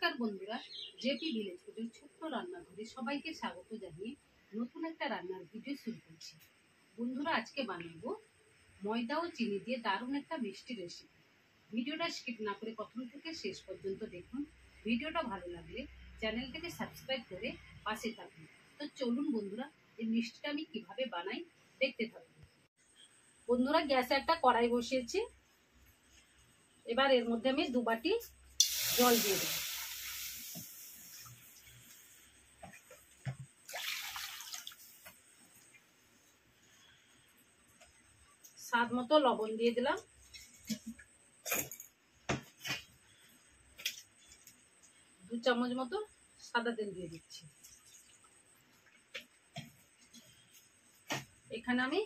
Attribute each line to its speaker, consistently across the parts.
Speaker 1: নমস্কার বন্ধুরা, JP village ফুডের ছোট্ট রান্নাঘরে সবাইকে স্বাগত জানিয়ে নতুন একটা রান্নার ভিডিও শুরু করছি। বন্ধুরা, আজকে বানাবো ময়দা ও চিনি দিয়ে দারুণ একটা মিষ্টি রেসিপি। ভিডিওটা স্কিপ না করে প্রথম থেকে শেষ পর্যন্ত দেখুন। ভিডিওটা ভালো লাগলে চ্যানেলটাকে সাবস্ক্রাইব করে পাশে থাকুন। তো চলুন বন্ধুরা, এই মিষ্টিটা আমি কিভাবে বানাই দেখতে থাকুন। বন্ধুরা, গ্যাসে একটা কড়াই বসিয়েছি। এবার এর মধ্যে আমি 2 বাটি জল দিয়ে দেবো। স্বাদ মতো লবণ দিয়ে দিলাম। 2 চামচ মতো সাদা তেল দিয়ে দিচ্ছি। এখানে আমি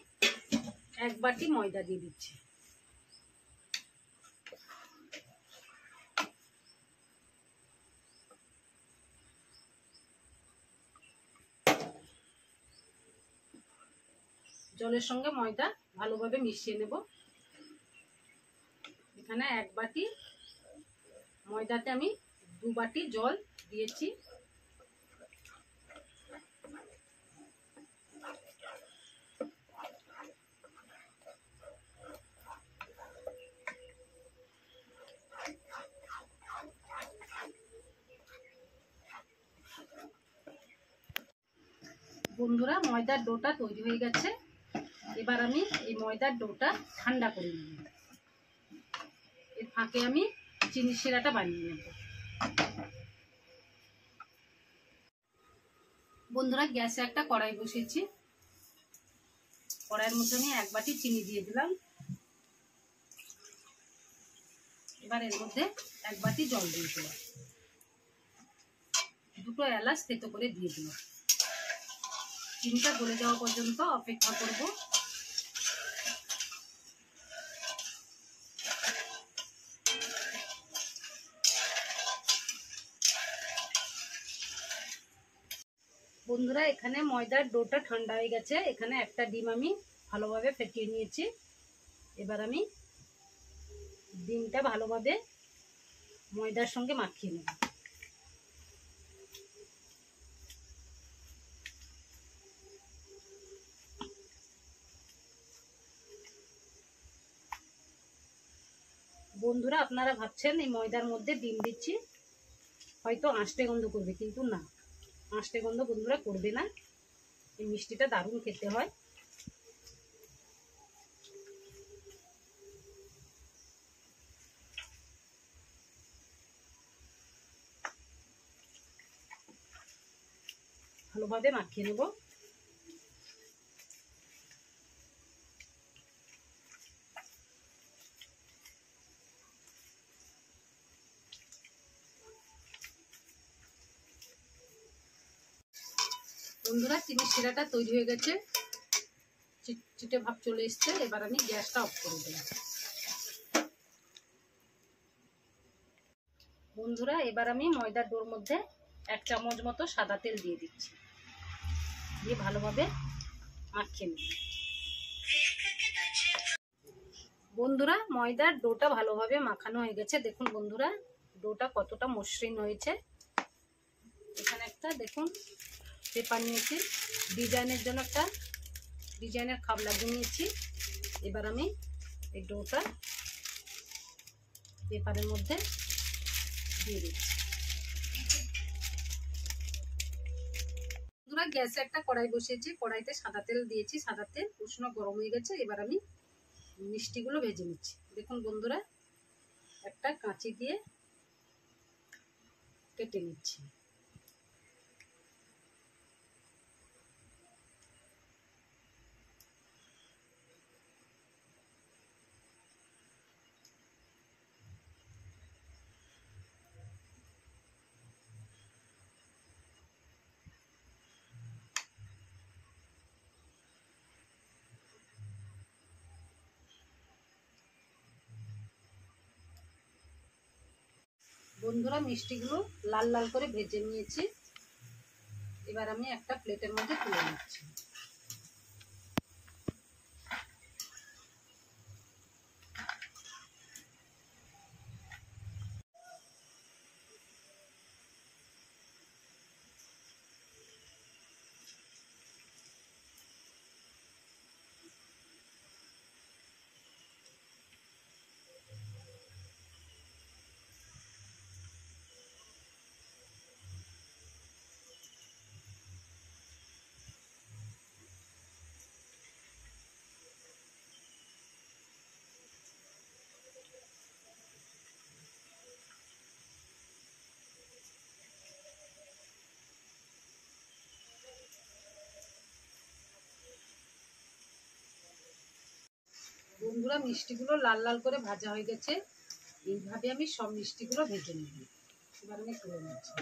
Speaker 1: 1 বাটি ময়দা দিয়ে দিচ্ছি। জলের সঙ্গে ময়দা ভালোভাবে মিশিয়ে নেব। এখানে 1 বাটি ময়দাতে আমি 2 বাটি জল দিয়েছি। বন্ধুরা, ময়দার ডোটা তৈরি হয়ে গেছে। এবার আমি এই ময়দার ডোটা ঠান্ডা করে নেব। এর ফাঁকে আমি চিনি শিরাটা বানিয়ে নেব। বন্ধুরা, গ্যাসে একটা কড়াই বসিয়েছি। কড়াইয়ের মধ্যে আমি 1 বাটি চিনি দিয়ে দিলাম। এবার এর মধ্যে 1 বাটি জল দিয়ে দিলাম। 2টো এলাচ থেতো করে দিয়ে দিলাম। চিনিটা গলে যাওয়া পর্যন্ত অপেক্ষা করব। বন্ধুরা, এখানে ময়দার ডোটা ঠান্ডা হয়ে গেছে। এখানে একটা ডিম আমি ভালোভাবে ফেটিয়ে নিয়েছি। এবার আমি ডিমটা ভালোভাবে ময়দার সঙ্গে মাখিয়ে নেব। বন্ধুরা, আপনারা ভাবছেন এই ময়দার মধ্যে ডিম দিচ্ছি হয়তো আঁশটে গন্ধ করবে, কিন্তু না, আঁশটে গন্ধ বন্ধুরা করবে না। এই মিষ্টিটা দারুণ খেতে হয়। ভালোভাবে মাখিয়ে নেব। বন্ধুরা, চিনির শিরাটা তৈরি হয়ে গেছে, চিটচিটে ভাব চলে এসছে। এবার আমি গ্যাসটা অফ করে দিলাম। বন্ধুরা, এবার আমি ময়দার ডোর মধ্যে 1 চামচ মতো সাদা তেল দিয়ে দিচ্ছি। দিয়ে ভালোভাবে মাখিয়ে নেব। বন্ধুরা, ময়দার ডোটা ভালোভাবে মাখানো হয়ে গেছে। দেখুন বন্ধুরা, ডোটা কতটা মসৃণ হয়েছে। এখানে একটা দেখুন পেপার নিয়েছি, ডিজাইনের জন্য একটা ডিজাইনের খাপ লাগিয়ে নিয়েছি। এবার আমি এই ডোটা পেপারের মধ্যে দিয়ে দিচ্ছি। বন্ধুরা, গ্যাসে একটা কড়াই বসিয়েছি। কড়াইতে সাদা তেল দিয়েছি। সাদা তেল উষ্ণ গরম হয়ে গেছে। এবার আমি মিষ্টিগুলো ভেজে নিচ্ছি। দেখুন বন্ধুরা, একটা কাঁচি দিয়ে কেটে নিচ্ছি। বন্ধুরা, মিষ্টিগুলো লাল লাল করে ভেজে নিয়েছি। এবার আমি একটা প্লেটের মধ্যে তুলে নিচ্ছি। বন্ধুরা মিষ্টিগুলো লাল লাল করে ভাজা হয়ে গেছে। এইভাবে আমি সব মিষ্টিগুলো ভেজে নেব। এবার আমি তুলে নিচ্ছি।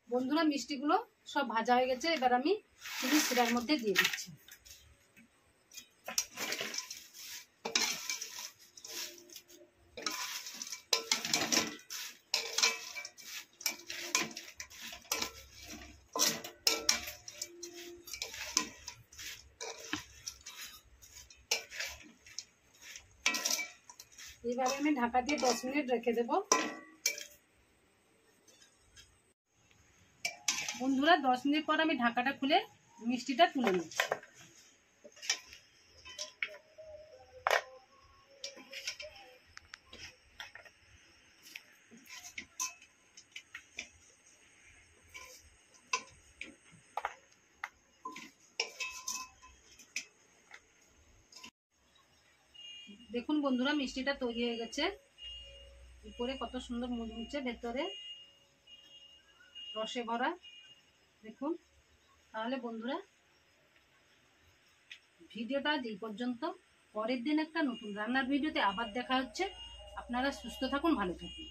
Speaker 1: বন্ধুরা মিষ্টিগুলো সব ভাজা হয়ে গেছে। এবার আমি চিনি শিরার মধ্যে দিয়ে দিচ্ছি। এইভাবে আমি ঢাকা দিয়ে 10 মিনিট রেখে দেব। বন্ধুরা 10 মিনিট পর আমি ঢাকাটা খুলে মিষ্টিটা তুলে নিচ্ছি। দেখুন বন্ধুরা মিষ্টিটা তৈরি হয়ে গেছে। উপরে কত সুন্দর মুচমুচে, ভেতরে রসে ভরা। দেখুন। তাহলে বন্ধুরা ভিডিওটা আজ এই পর্যন্ত। পরের দিন একটা নতুন রান্নার ভিডিওতে আবার দেখা হচ্ছে। আপনারা সুস্থ থাকুন, ভালো থাকুন।